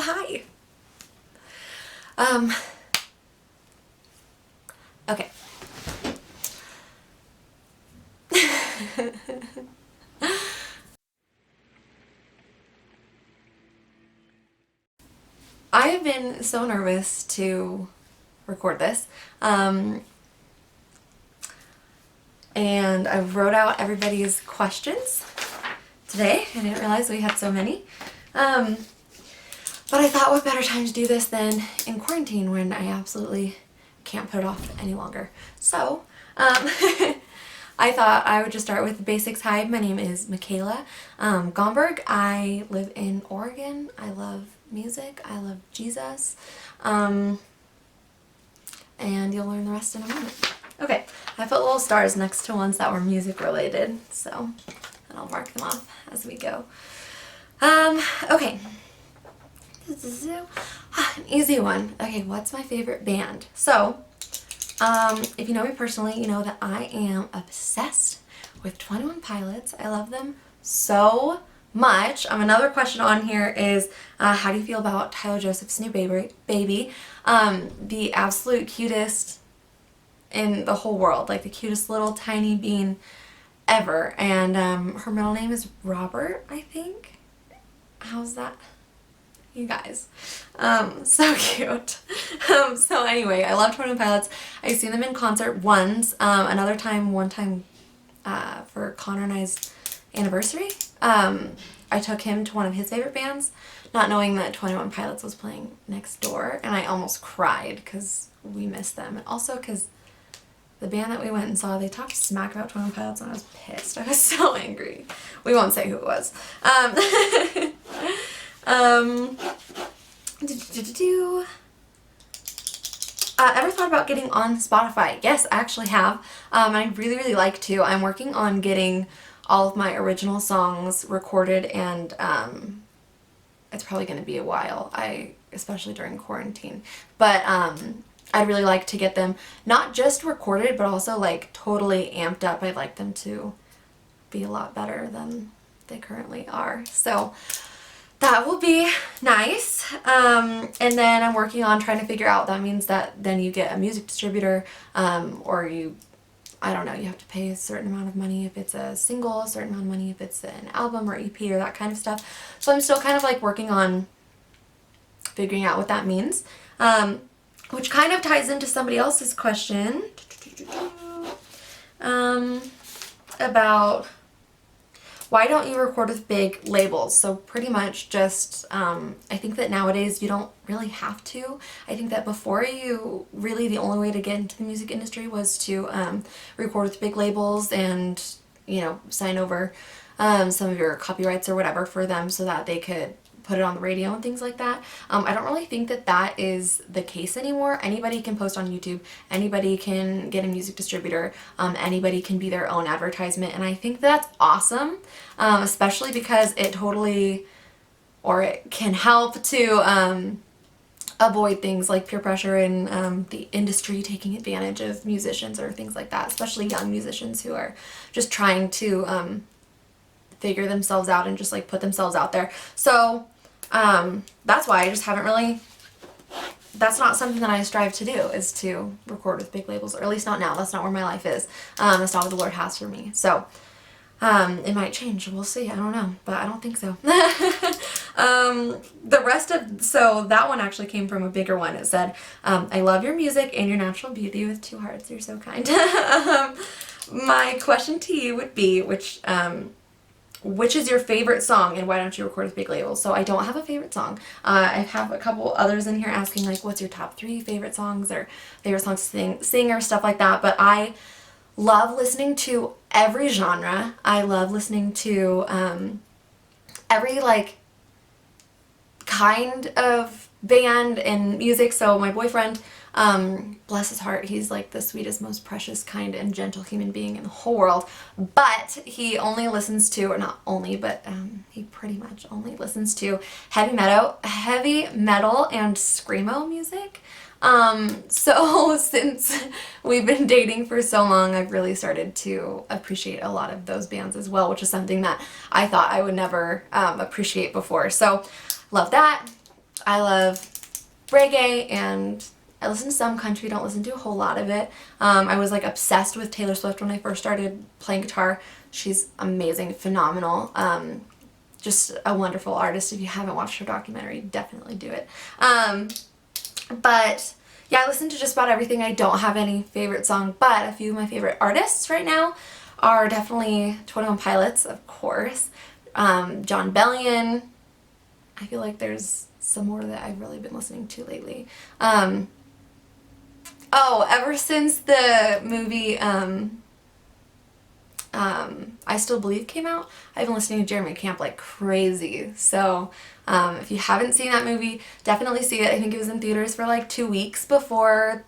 Hi. Okay. I have been so nervous to record this. And I wrote out everybody's questions today. I didn't realize we had so many. But I thought what better time to do this than in quarantine when I absolutely can't put it off any longer. So, I thought I would just start with the basics. Hi, my name is Mikaela Gomberg. I live in Oregon. I love music. I love Jesus. And you'll learn the rest in a moment. Okay, I put little stars next to ones that were music related, so, and I'll mark them off as we go. Okay. An easy one. Okay, what's my favorite band? So, if you know me personally, you know that I am obsessed with 21 Pilots. I love them so much. Another question on here is, how do you feel about Tyler Joseph's new baby? The absolute cutest in the whole world, like the cutest little tiny bean ever. And her middle name is Robert, I think. How's that? You guys. So cute. So anyway, I love 21 Pilots. I've seen them in concert once. One time for Connor and I's anniversary. I took him to one of his favorite bands, not knowing that 21 Pilots was playing next door, and I almost cried because we missed them. And also because the band that we went and saw, they talked smack about 21 Pilots and I was pissed. I was so angry. We won't say who it was. Ever thought about getting on Spotify? Yes, I actually have. I'd really, really like to. I'm working on getting all of my original songs recorded, and it's probably going to be a while, especially during quarantine. But I'd really like to get them not just recorded, but also like totally amped up. I'd like them to be a lot better than they currently are. So that will be nice. And then I'm working on trying to figure out, that means that then you get a music distributor, or I don't know, you have to pay a certain amount of money if it's a single, a certain amount of money if it's an album or EP or that kind of stuff. So I'm still kind of like working on figuring out what that means. Which kind of ties into somebody else's question about why don't you record with big labels? So pretty much just, I think that nowadays you don't really have to. I think that before, really the only way to get into the music industry was to record with big labels and, sign over some of your copyrights or whatever for them so that they could put it on the radio and things like that. I don't really think that that is the case anymore. Anybody can post on YouTube, anybody can get a music distributor, anybody can be their own advertisement, and I think that's awesome, especially because it can help to avoid things like peer pressure and the industry taking advantage of musicians or things like that, especially young musicians who are just trying to figure themselves out and just like put themselves out there. So that's why I just haven't really, that's not something that I strive to do, is to record with big labels, or at least not now. That's not where my life is. That's not what the Lord has for me. So it might change. We'll see. I don't know, but I don't think so. So that one actually came from a bigger one. It said, I love your music and your natural beauty, with 2 hearts. You're so kind. My question to you would be, which is your favorite song, and why don't you record with big labels? So I don't have a favorite song. I have a couple others in here asking like, what's your top 3 favorite songs or favorite songs to sing or stuff like that. But I love listening to every genre. I love listening to every like kind of band and music. So my boyfriend, bless his heart, he's like the sweetest, most precious, kind and gentle human being in the whole world, but he only listens to, or not only, but he pretty much only listens to heavy metal and screamo music. So since we've been dating for so long, I've really started to appreciate a lot of those bands as well, which is something that I thought I would never appreciate before. So love that. I love reggae, and I listen to some country, don't listen to a whole lot of it. I was like obsessed with Taylor Swift when I first started playing guitar. She's amazing, phenomenal. Just a wonderful artist. If you haven't watched her documentary, definitely do it. But yeah, I listen to just about everything. I don't have any favorite song, but a few of my favorite artists right now are definitely 21 Pilots, of course. John Bellion. I feel like there's some more that I've really been listening to lately. Ever since the movie I Still Believe came out, I've been listening to Jeremy Camp like crazy. So if you haven't seen that movie, definitely see it. I think it was in theaters for like 2 weeks before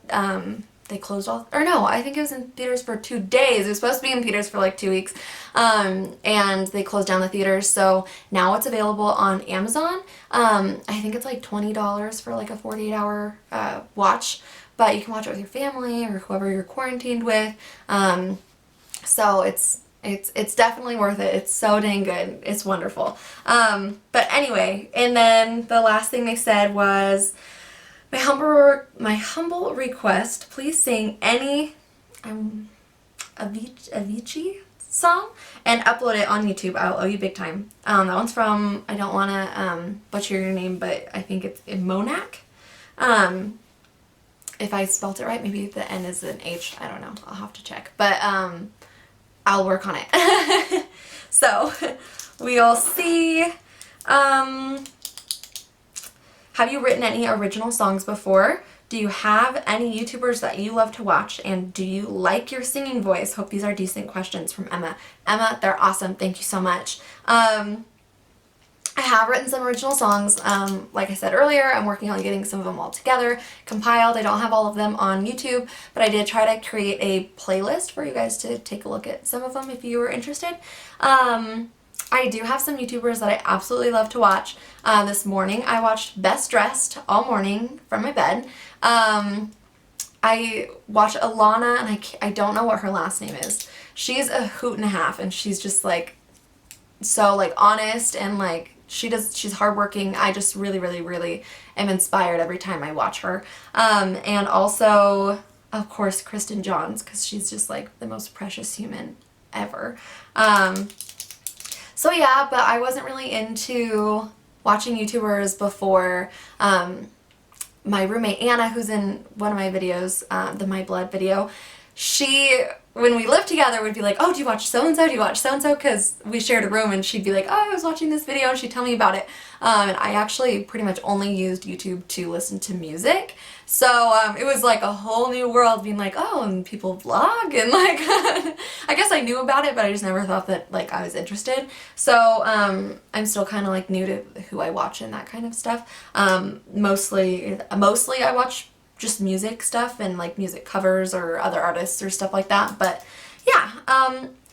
they closed all, or no, I think it was in theaters for 2 days. It was supposed to be in theaters for like 2 weeks, and they closed down the theaters. So now it's available on Amazon. I think it's like $20 for like a 48-hour watch, but you can watch it with your family or whoever you're quarantined with. So it's definitely worth it. It's so dang good. It's wonderful. But anyway, and then the last thing they said was, my humble request, please sing any Avicii song and upload it on YouTube. I'll owe you big time. That one's from, I don't want to butcher your name, but I think it's Monak. If I spelt it right, maybe the N is an H. I don't know. I'll have to check. But I'll work on it. So we'll see. Have you written any original songs before? Do you have any YouTubers that you love to watch? And do you like your singing voice? Hope these are decent questions from Emma. Emma, they're awesome. Thank you so much. I have written some original songs. Like I said earlier, I'm working on getting some of them all together, compiled. I don't have all of them on YouTube, but I did try to create a playlist for you guys to take a look at some of them if you were interested. I do have some YouTubers that I absolutely love to watch. This morning I watched Best Dressed all morning from my bed. I watch Alana, and I don't know what her last name is. She's a hoot and a half, and she's just like so like honest, and like she's hardworking. I just really, really, really am inspired every time I watch her. And also, of course, Kristen Johns, because she's just like the most precious human ever. So yeah, but I wasn't really into watching YouTubers before. My roommate Anna, who's in one of my videos, the My Blood video, she, when we lived together, would be like, oh, do you watch so-and-so? Do you watch so-and-so? Because we shared a room, and she'd be like, oh, I was watching this video, and she'd tell me about it. And I actually pretty much only used YouTube to listen to music. So it was like a whole new world, being like, oh, and people vlog, and like, I guess I knew about it, but I just never thought that like I was interested. So I'm still kind of like new to who I watch and that kind of stuff. Mostly I watch just music stuff and like music covers or other artists or stuff like that. But yeah,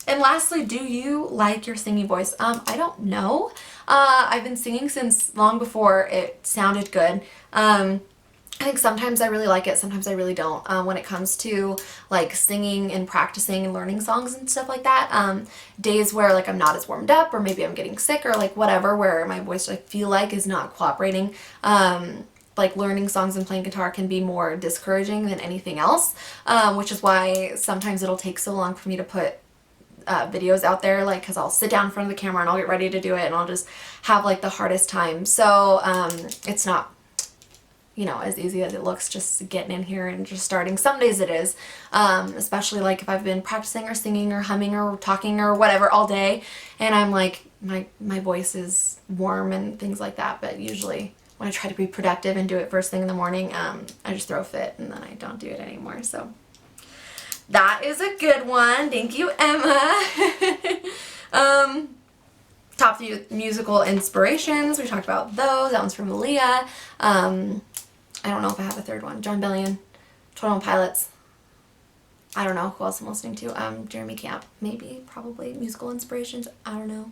and lastly, do you like your singing voice? I don't know. I've been singing since long before it sounded good. I think sometimes I really like it, sometimes I really don't. When it comes to like singing and practicing and learning songs and stuff like that, days where like I'm not as warmed up, or maybe I'm getting sick, or like whatever, where my voice I feel like is not cooperating, like learning songs and playing guitar can be more discouraging than anything else, which is why sometimes it'll take so long for me to put videos out there, like because I'll sit down in front of the camera and I'll get ready to do it, and I'll just have like the hardest time. So it's not, you know, as easy as it looks just getting in here and just starting. Some days it is, especially like if I've been practicing or singing or humming or talking or whatever all day, and I'm like, my voice is warm and things like that. But usually when I try to be productive and do it first thing in the morning, I just throw a fit and then I don't do it anymore. So that is a good one. Thank you, Emma. Top 3 musical inspirations. We talked about those. That one's from Malia. I don't know if I have a third one. John Bellion, 21 Pilots. I don't know who else I'm listening to. Jeremy Camp, maybe, probably. Musical inspirations. I don't know.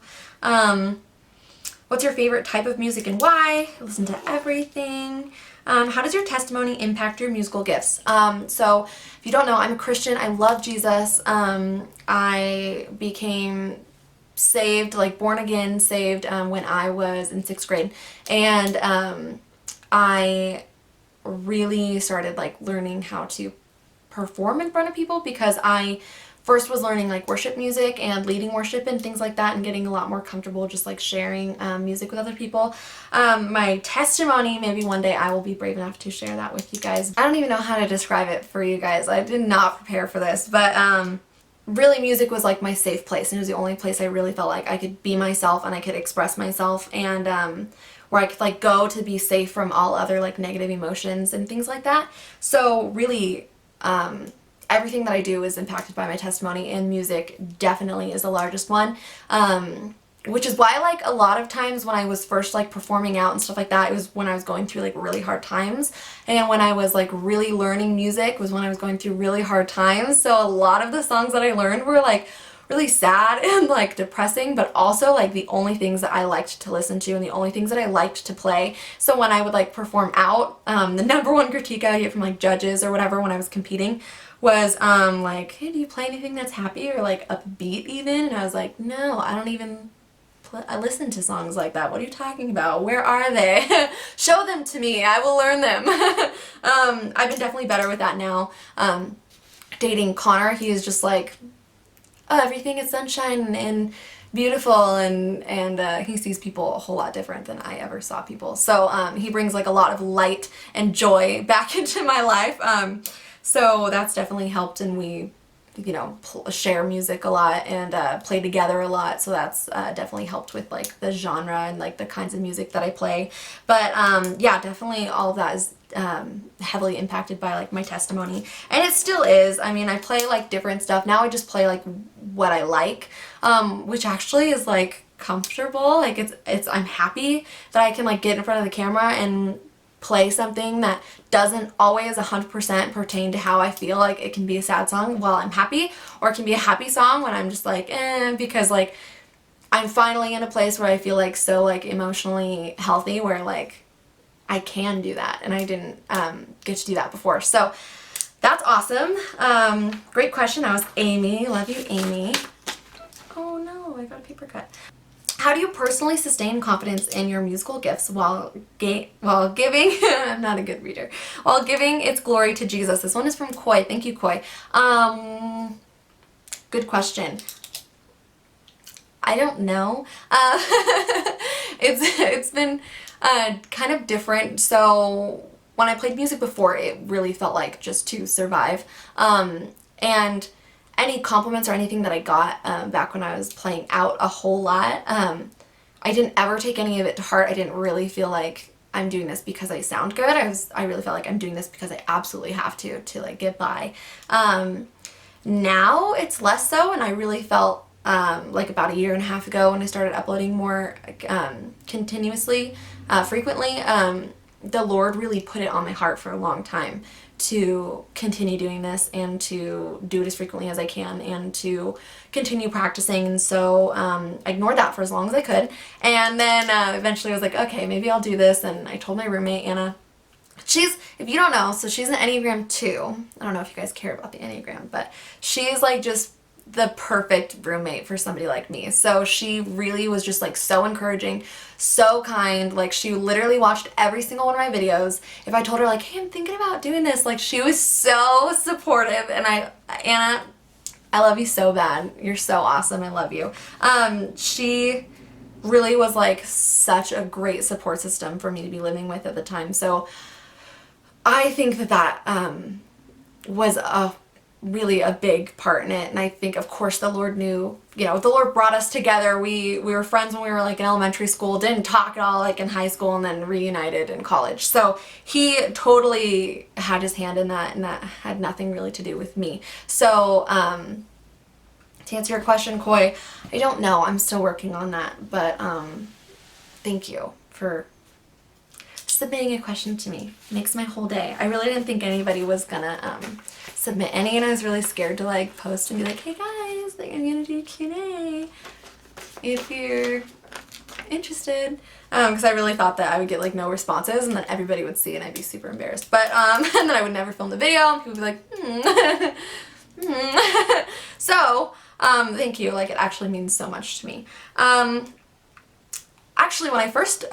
What's your favorite type of music and why? I listen to everything. How does your testimony impact your musical gifts? So if you don't know, I'm a Christian. I love Jesus. I became saved, like born again saved, when I was in 6th grade. And I really started like learning how to perform in front of people, because I first was learning like worship music and leading worship and things like that, and getting a lot more comfortable just like sharing music with other people. My testimony, maybe one day I will be brave enough to share that with you guys. I don't even know how to describe it for you guys. I did not prepare for this, but really music was like my safe place, and it was the only place I really felt like I could be myself and I could express myself, and where I could like go to be safe from all other like negative emotions and things like that. So really, everything that I do is impacted by my testimony, and music definitely is the largest one. Which is why like a lot of times when I was first like performing out and stuff like that, it was when I was going through like really hard times, and when I was like really learning music was when I was going through really hard times. So a lot of the songs that I learned were like really sad and like depressing, but also like the only things that I liked to listen to and the only things that I liked to play. So when I would like perform out, the number one critique I would get from like judges or whatever when I was competing was like, hey, do you play anything that's happy or like upbeat even? And I was like, no, I don't even I listen to songs like that. What are you talking about? Where are they? Show them to me. I will learn them. I've been definitely better with that now. Dating Connor, he is just like, oh, everything is sunshine and beautiful, and he sees people a whole lot different than I ever saw people. So he brings like a lot of light and joy back into my life. So that's definitely helped, and we share music a lot and play together a lot, so that's definitely helped with like the genre and like the kinds of music that I play. But yeah, definitely all of that is heavily impacted by like my testimony, and it still is. I mean, I play like different stuff now. I just play like what I like, which actually is like comfortable. Like it's I'm happy that I can like get in front of the camera and play something that doesn't always 100% pertain to how I feel. Like it can be a sad song while I'm happy, or it can be a happy song when I'm just like because like I'm finally in a place where I feel like so like emotionally healthy, where like I can do that, and I didn't get to do that before. So that's awesome. Great question. That was Amy. Love you, Amy. Oh no, I got a paper cut. How do you personally sustain confidence in your musical gifts while giving, I'm not a good reader, while giving its glory to Jesus? This one is from Koi. Thank you, Koi. Good question. I don't know. It's been kind of different. So when I played music before, it really felt like just to survive. And any compliments or anything that I got back when I was playing out a whole lot, I didn't ever take any of it to heart. I didn't really feel like I'm doing this because I sound good. I really felt like I'm doing this because I absolutely have to like get by. Now it's less so, and I really felt like about a year and a half ago when I started uploading more continuously, frequently, the Lord really put it on my heart for a long time to continue doing this and to do it as frequently as I can and to continue practicing. And so I ignored that for as long as I could, and then eventually I was like, okay, maybe I'll do this. And I told my roommate Anna. She's, if you don't know, so she's an Enneagram 2. I don't know if you guys care about the Enneagram, but she's like just the perfect roommate for somebody like me. So she really was just like so encouraging, so kind. Like she literally watched every single one of my videos. If I told her like, hey, I'm thinking about doing this, like she was so supportive. And Anna, I love you so bad. You're so awesome. I love you. She really was like such a great support system for me to be living with at the time. So I think that was really a big part in it. And I think, of course, the Lord knew, the Lord brought us together. We were friends when we were like in elementary school, didn't talk at all like in high school, and then reunited in college. So he totally had his hand in that, and that had nothing really to do with me. So to answer your question, Koi, I don't know. I'm still working on that, but thank you for submitting a question to me. It makes my whole day. I really didn't think anybody was gonna submit any, and I was really scared to like post and be like, hey guys, like I'm gonna do a Q&A if you're interested, because I really thought that I would get like no responses, and then everybody would see and I'd be super embarrassed, but and then I would never film the video and people would be like so thank you. Like it actually means so much to me. Actually, when I first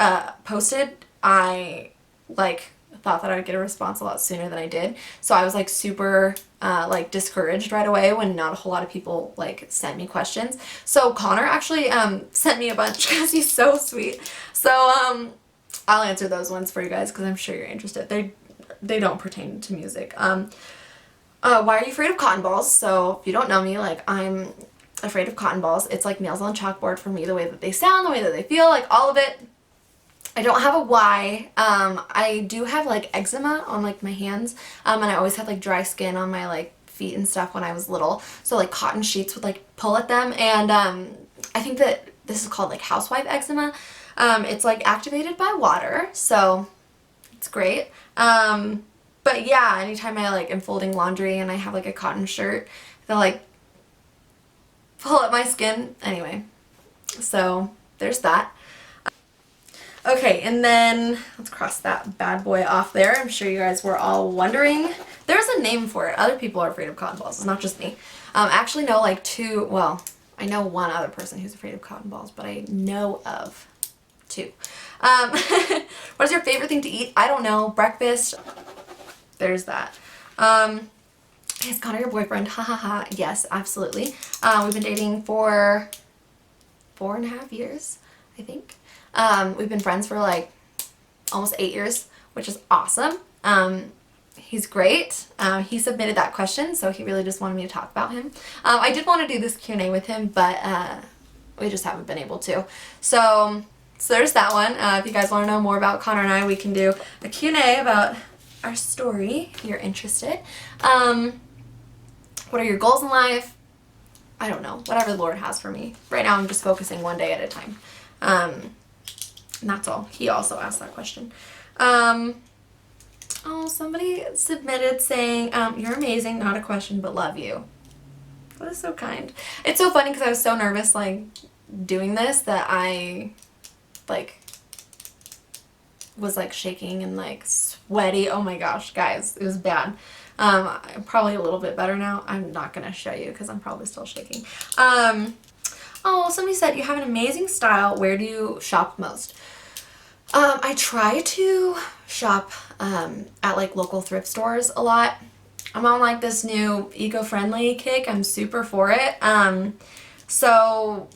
posted, I like thought that I would get a response a lot sooner than I did. So I was like super like discouraged right away when not a whole lot of people like sent me questions. So Connor actually sent me a bunch because he's so sweet. So I'll answer those ones for you guys because I'm sure you're interested. They don't pertain to music. Why are you afraid of cotton balls? So if you don't know me, like I'm afraid of cotton balls. It's like nails on chalkboard for me, the way that they sound, the way that they feel, like all of it. I don't have a why. I do have like eczema on like my hands, and I always had like dry skin on my like feet and stuff when I was little. So like cotton sheets would like pull at them, and I think that this is called like housewife eczema. It's like activated by water, so it's great. But yeah, anytime I like am folding laundry and I have like a cotton shirt, they'll like pull at my skin. Anyway, so there's that. Okay, and then let's cross that bad boy off there. I'm sure you guys were all wondering. There's a name for it. Other people are afraid of cotton balls. It's not just me. I actually know like I know one other person who's afraid of cotton balls, but I know of two. What is your favorite thing to eat? I don't know. Breakfast. There's that. Is Connor your boyfriend? Ha ha ha. Yes, absolutely. We've been dating for 4.5 years, I think. We've been friends for like almost 8 years, which is awesome. He's great. He submitted that question, so he really just wanted me to talk about him. I did want to do this Q&A with him, but we just haven't been able to. So there's that one. If you guys want to know more about Connor and I, we can do a Q&A about our story if you're interested. What are your goals in life? I don't know. Whatever the Lord has for me. Right now I'm just focusing one day at a time. And that's all. He also asked that question. Oh, somebody submitted saying, you're amazing, not a question, but love you. That is so kind. It's so funny because I was so nervous, like, doing this that I, like, was, like, shaking and, like, sweaty. Oh my gosh, guys, it was bad. I'm probably a little bit better now. I'm not going to show you because I'm probably still shaking. Oh, somebody said you have an amazing style. Where do you shop most? I try to shop at like local thrift stores a lot. I'm on like this new eco-friendly kick. I'm super for it. So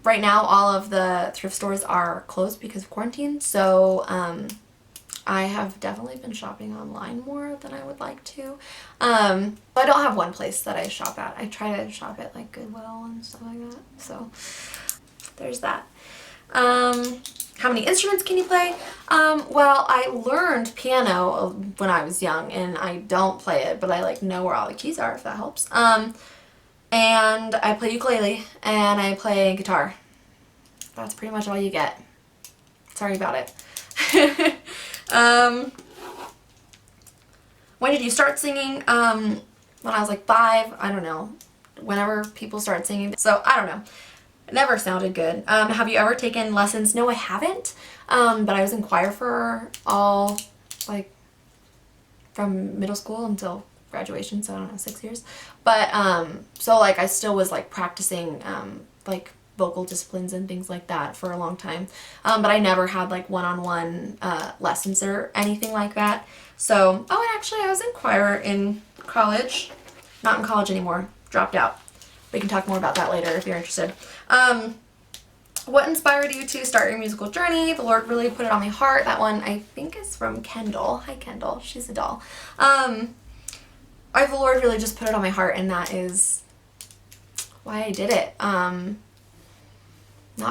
right now all of the thrift stores are closed because of quarantine. So I have definitely been shopping online more than I would like to. But I don't have one place that I shop at. I try to shop at like Goodwill and stuff like that. So there's that. How many instruments can you play? Well, I learned piano when I was young, and I don't play it, but I like know where all the keys are, if that helps. And I play ukulele, and I play guitar. That's pretty much all you get. Sorry about it. When did you start singing? When I was like 5, I don't know. Whenever people start singing. So, I don't know. It never sounded good. Have you ever taken lessons? No, I haven't. But I was in choir for all, like, from middle school until graduation, so I don't know, 6 years. But, so, like, I still was, like, practicing, like, vocal disciplines and things like that for a long time. But I never had, like, one-on-one lessons or anything like that. So, oh, and actually I was in choir in college. Not in college anymore. Dropped out. We can talk more about that later if you're interested. What inspired you to start your musical journey? The Lord really put it on my heart. That one I think is from Kendall. Hi Kendall, she's a doll. The Lord really just put it on my heart, and that is why I did it. Not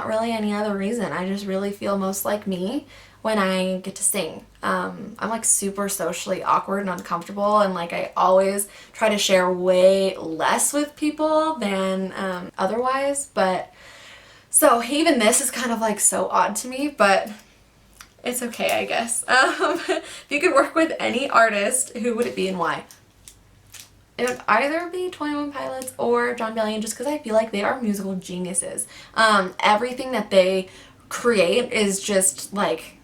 really any other reason. I just really feel most like me when I get to sing. I'm like super socially awkward and uncomfortable, and like I always try to share way less with people than otherwise, but so even this is kind of like so odd to me, but it's okay, I guess. If you could work with any artist, who would it be and why? It would either be 21 Pilots or John Bellion, just because I feel like they are musical geniuses. Everything that they create is just like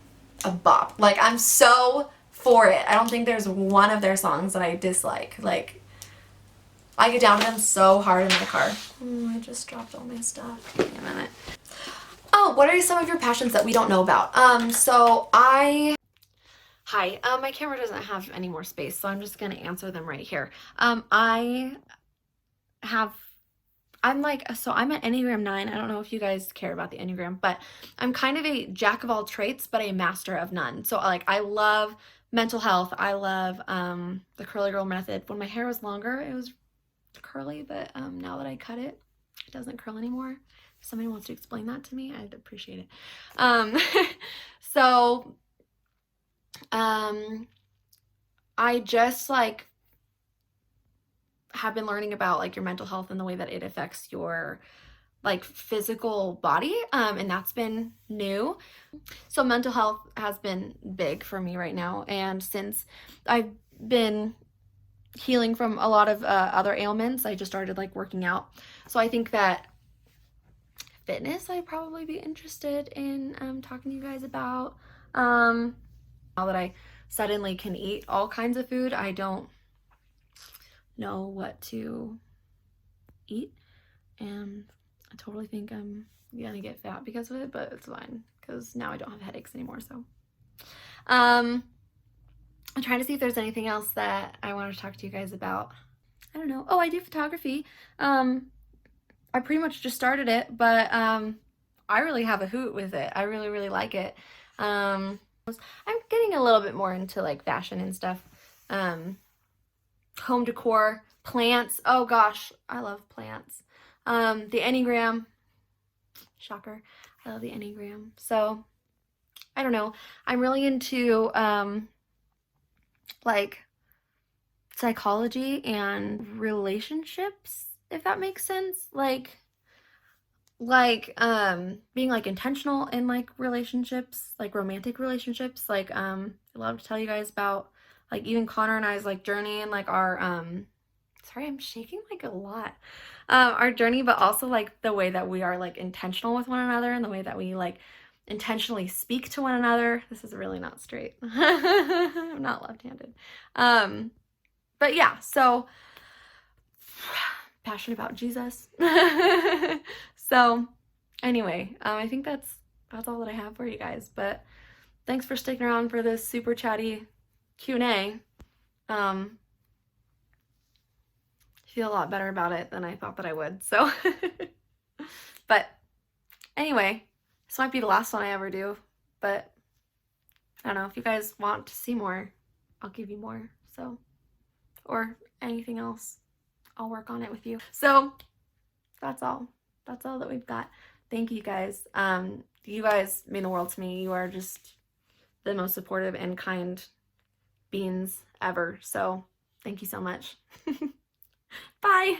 a bop. Like, I'm so for it. I don't think there's one of their songs that I dislike. Like, I get down to them so hard in my car. Oh, I just dropped all my stuff. Wait a minute. Oh, what are some of your passions that we don't know about? So I Hi, my camera doesn't have any more space, so I'm just gonna answer them right here. Have, I'm like, so I'm an Enneagram 9. I don't know if you guys care about the Enneagram, but I'm kind of a jack of all traits, but a master of none. So like, I love mental health. I love the curly girl method. When my hair was longer, it was curly, but now that I cut it, it doesn't curl anymore. If somebody wants to explain that to me, I'd appreciate it. Um, so um, I just like have been learning about like your mental health and the way that it affects your like physical body, and that's been new. So mental health has been big for me right now, and since I've been healing from a lot of other ailments, I just started like working out. So I think that fitness I'd probably be interested in talking to you guys about. Now that I suddenly can eat all kinds of food, I don't know what to eat, and I totally think I'm gonna get fat because of it, but it's fine because now I don't have headaches anymore. So I'm trying to see if there's anything else that I want to talk to you guys about. I don't know. Oh, I do photography. I pretty much just started it, but I really have a hoot with it. I really, really like it. I'm getting a little bit more into like fashion and stuff. Home decor, plants. Oh gosh, I love plants. The Enneagram, shocker, I love the Enneagram. So I don't know. I'm really into like psychology and relationships, if that makes sense. Being like intentional in like relationships, like romantic relationships. I love to tell you guys about like even Connor and I's like journey and like our sorry, I'm shaking like a lot. Our journey, but also like the way that we are like intentional with one another and the way that we like intentionally speak to one another. This is really not straight. I'm not left-handed. But yeah, so passionate about Jesus. So anyway, I think that's all that I have for you guys. But thanks for sticking around for this super chatty Q&A. Feel a lot better about it than I thought that I would. So, but anyway, this might be the last one I ever do. But I don't know, if you guys want to see more, I'll give you more. So, or anything else, I'll work on it with you. So that's all. That's all that we've got. Thank you guys. You guys mean the world to me. You are just the most supportive and kind beings ever. So thank you so much. Bye.